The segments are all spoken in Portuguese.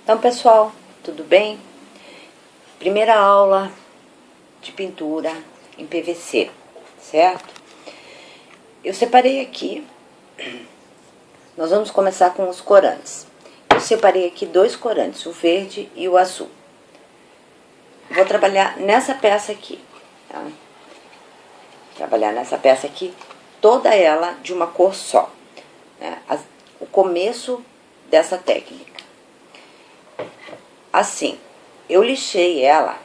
Então, pessoal, tudo bem? Primeira aula de pintura em PVC, certo? Eu separei aqui, nós vamos começar com os corantes. Eu separei aqui dois corantes, o verde e o azul. Vou trabalhar nessa peça aqui, tá? Trabalhar nessa peça aqui, toda ela de uma cor só, né? O começo dessa técnica. Assim, eu lixei ela,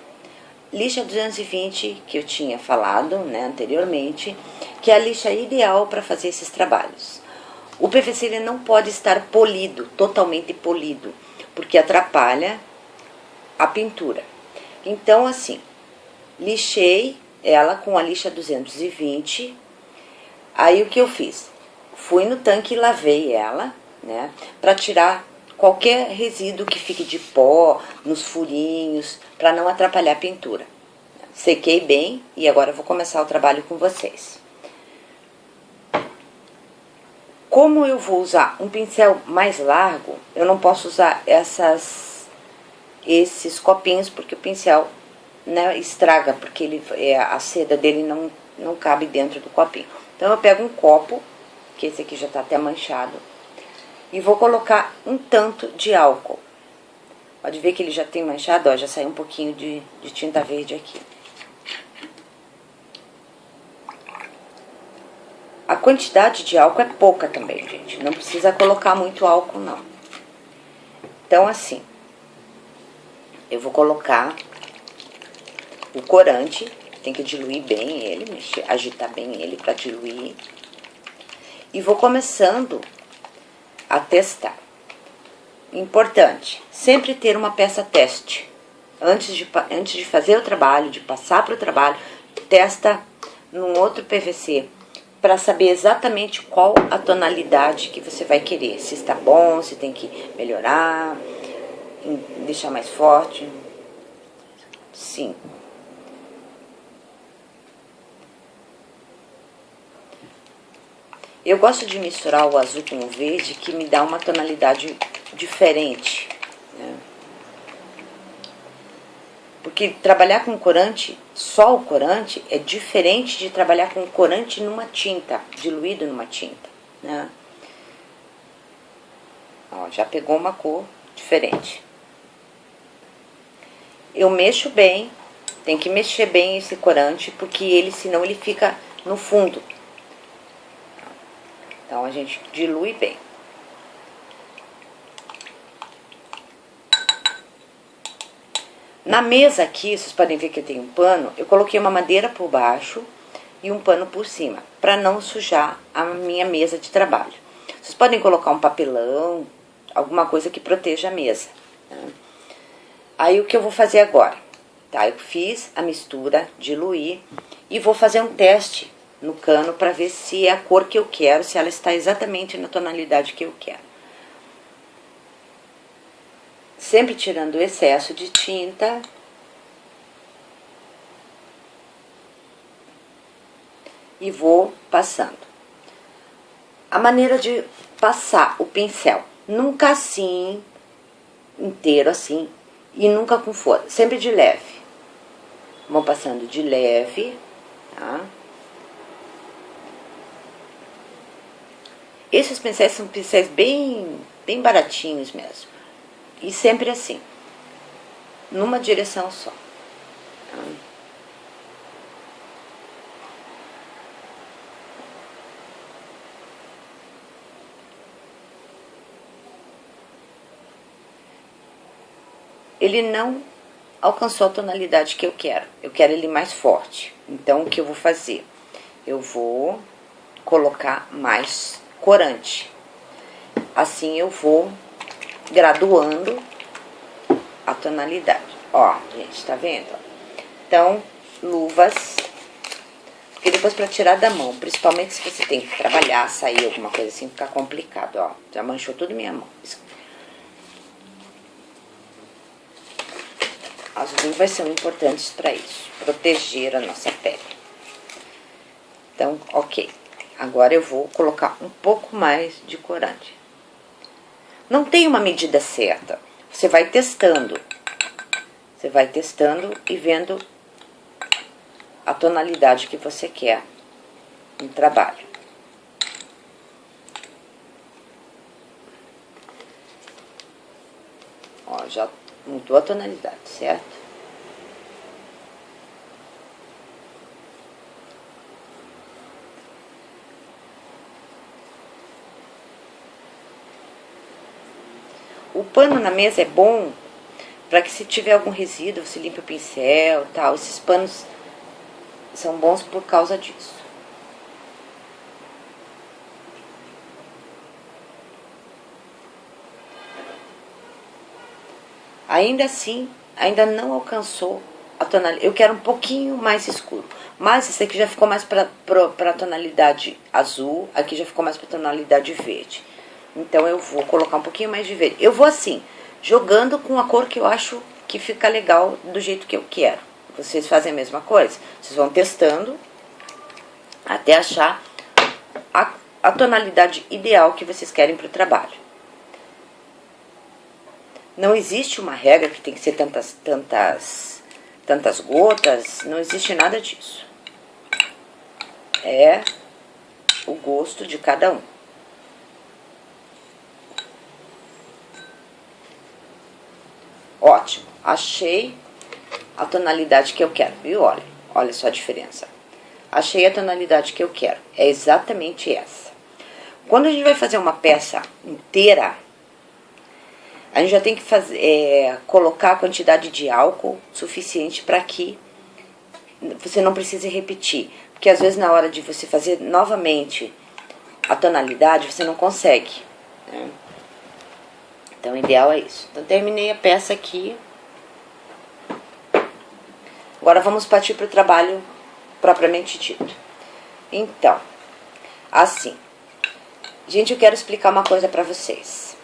lixa 220 que eu tinha falado, né, anteriormente, que é a lixa ideal para fazer esses trabalhos. O PVC ele não pode estar polido, totalmente polido, porque atrapalha a pintura. Então, assim, lixei ela com a lixa 220. Aí o que eu fiz? Fui no tanque e lavei ela, né, para tirar qualquer resíduo que fique de pó nos furinhos, para não atrapalhar a pintura. Sequei bem e agora eu vou começar o trabalho com vocês. Como eu vou usar um pincel mais largo, eu não posso usar esses copinhos, porque o pincel, né, estraga, porque a seda dele não cabe dentro do copinho. Então eu pego um copo, que esse aqui já está até manchado, e vou colocar um tanto de álcool. Pode ver que ele já tem manchado, ó, já saiu um pouquinho de tinta verde aqui. A quantidade de álcool é pouca também, gente. Não precisa colocar muito álcool, não. Então, assim, eu vou colocar o corante, tem que diluir bem ele, agitar bem ele para diluir. E vou começando a testar. Importante, sempre ter uma peça teste. Antes de fazer o trabalho, de passar para o trabalho, testa num outro PVC, para saber exatamente qual a tonalidade que você vai querer. Se está bom, se tem que melhorar, deixar mais forte. Sim. Eu gosto de misturar o azul com o verde, que me dá uma tonalidade diferente, né? Porque trabalhar com corante, só o corante, é diferente de trabalhar com corante numa tinta, diluído numa tinta, né? Ó, já pegou uma cor diferente. Eu mexo bem, tem que mexer bem esse corante, porque senão ele fica no fundo. Então, a gente dilui bem. Na mesa aqui, vocês podem ver que eu tenho um pano, eu coloquei uma madeira por baixo e um pano por cima, para não sujar a minha mesa de trabalho. Vocês podem colocar um papelão, alguma coisa que proteja a mesa, né? Aí, o que eu vou fazer agora? Tá, eu fiz a mistura, diluí, e vou fazer um teste no cano para ver se é a cor que eu quero, se ela está exatamente na tonalidade que eu quero. Sempre tirando o excesso de tinta. E vou passando. A maneira de passar o pincel, nunca assim, inteiro assim, e nunca com força, sempre de leve. Vou passando de leve, tá? Esses pincéis são pincéis bem baratinhos mesmo. E sempre assim, numa direção só. Tá? Ele não alcançou a tonalidade que eu quero. Eu quero ele mais forte. Então, o que eu vou fazer? Eu vou colocar mais corante. Assim eu vou graduando a tonalidade. Ó, gente, tá vendo? Então, luvas. Porque depois pra tirar da mão, principalmente se você tem que trabalhar, sair alguma coisa assim, fica complicado, ó. Já manchou tudo minha mão. As luvas são importantes para isso, proteger a nossa pele. Então, ok. Agora eu vou colocar um pouco mais de corante. Não tem uma medida certa. você vai testando. Você vai testando e vendo a tonalidade que você quer no trabalho. Ó, já mudou a tonalidade, certo? O pano na mesa é bom para que se tiver algum resíduo, você limpe o pincel, tal. Esses panos são bons por causa disso. Ainda assim, ainda não alcançou a tonalidade. Eu quero um pouquinho mais escuro. Mas esse aqui já ficou mais para a tonalidade azul, aqui já ficou mais para a tonalidade verde. Então eu vou colocar um pouquinho mais de verde. Eu vou assim, jogando com a cor que eu acho que fica legal do jeito que eu quero. Vocês fazem a mesma coisa? Vocês vão testando até achar a tonalidade ideal que vocês querem para o trabalho. Não existe uma regra que tem que ser tantas gotas, não existe nada disso. É o gosto de cada um. Ótimo, achei a tonalidade que eu quero, viu? Olha só a diferença. Achei a tonalidade que eu quero, é exatamente essa. Quando a gente vai fazer uma peça inteira, a gente já tem que colocar a quantidade de álcool suficiente para que você não precise repetir. Porque às vezes na hora de você fazer novamente a tonalidade, você não consegue, né? Então, o ideal é isso. Então, terminei a peça aqui. Agora, vamos partir para o trabalho propriamente dito. Então, assim. Gente, eu quero explicar uma coisa para vocês.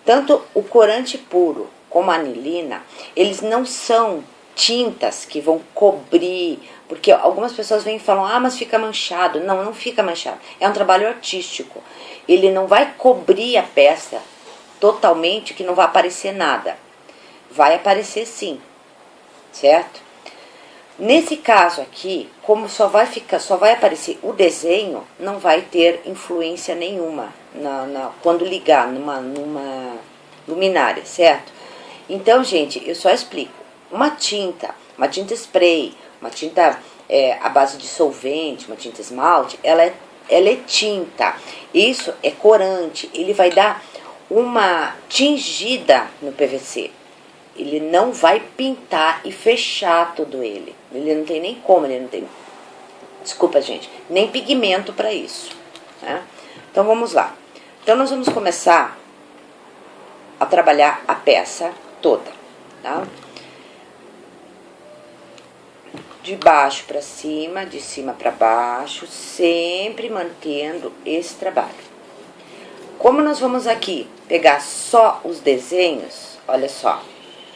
Tanto o corante puro como a anilina, eles não são tintas que vão cobrir. Porque algumas pessoas vêm e falam, ah, mas fica manchado. Não, não fica manchado. É um trabalho artístico. Ele não vai cobrir a peça totalmente, que não vai aparecer nada. Vai aparecer sim, certo? Nesse caso aqui, como só vai aparecer o desenho, não vai ter influência nenhuma quando ligar numa luminária, certo? Então, gente, eu só explico. Uma tinta spray, uma tinta à base de solvente, uma tinta esmalte, ela é tinta. Isso é corante, ele vai dar uma tingida no PVC. Ele não vai pintar e fechar todo ele. Ele não tem nem como, ele não tem, desculpa gente, nem pigmento para isso, né? Então vamos lá. Então nós vamos começar a trabalhar a peça toda, tá? De baixo para cima, de cima para baixo, sempre mantendo esse trabalho. Como nós vamos aqui pegar só os desenhos, olha só,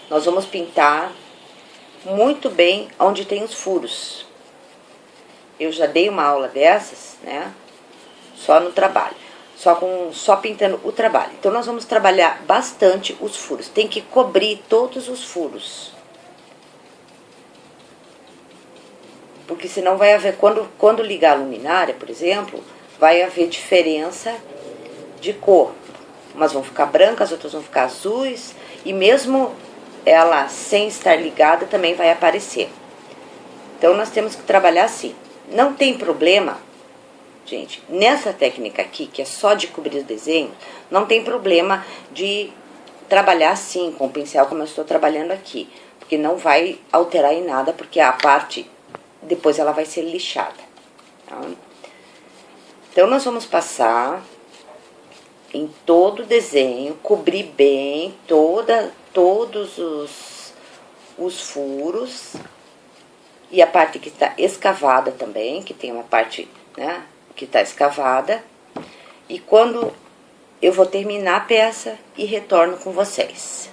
nós vamos pintar muito bem onde tem os furos. Eu já dei uma aula dessas, né? Só no trabalho, só pintando o trabalho. Então nós vamos trabalhar bastante os furos. Tem que cobrir todos os furos. Porque senão vai haver, quando ligar a luminária, por exemplo, vai haver diferença de cor. Umas vão ficar brancas, outras vão ficar azuis, e mesmo ela sem estar ligada também vai aparecer. Então nós temos que trabalhar assim. Não tem problema, gente, nessa técnica aqui, que é só de cobrir os desenhos, não tem problema de trabalhar assim, com o pincel como eu estou trabalhando aqui, porque não vai alterar em nada, porque a parte, depois ela vai ser lixada, tá? Então nós vamos passar em todo o desenho, cobrir bem todos os furos, e a parte que está escavada também, que tem uma parte, né, que está escavada. E quando eu vou terminar a peça e retorno com vocês.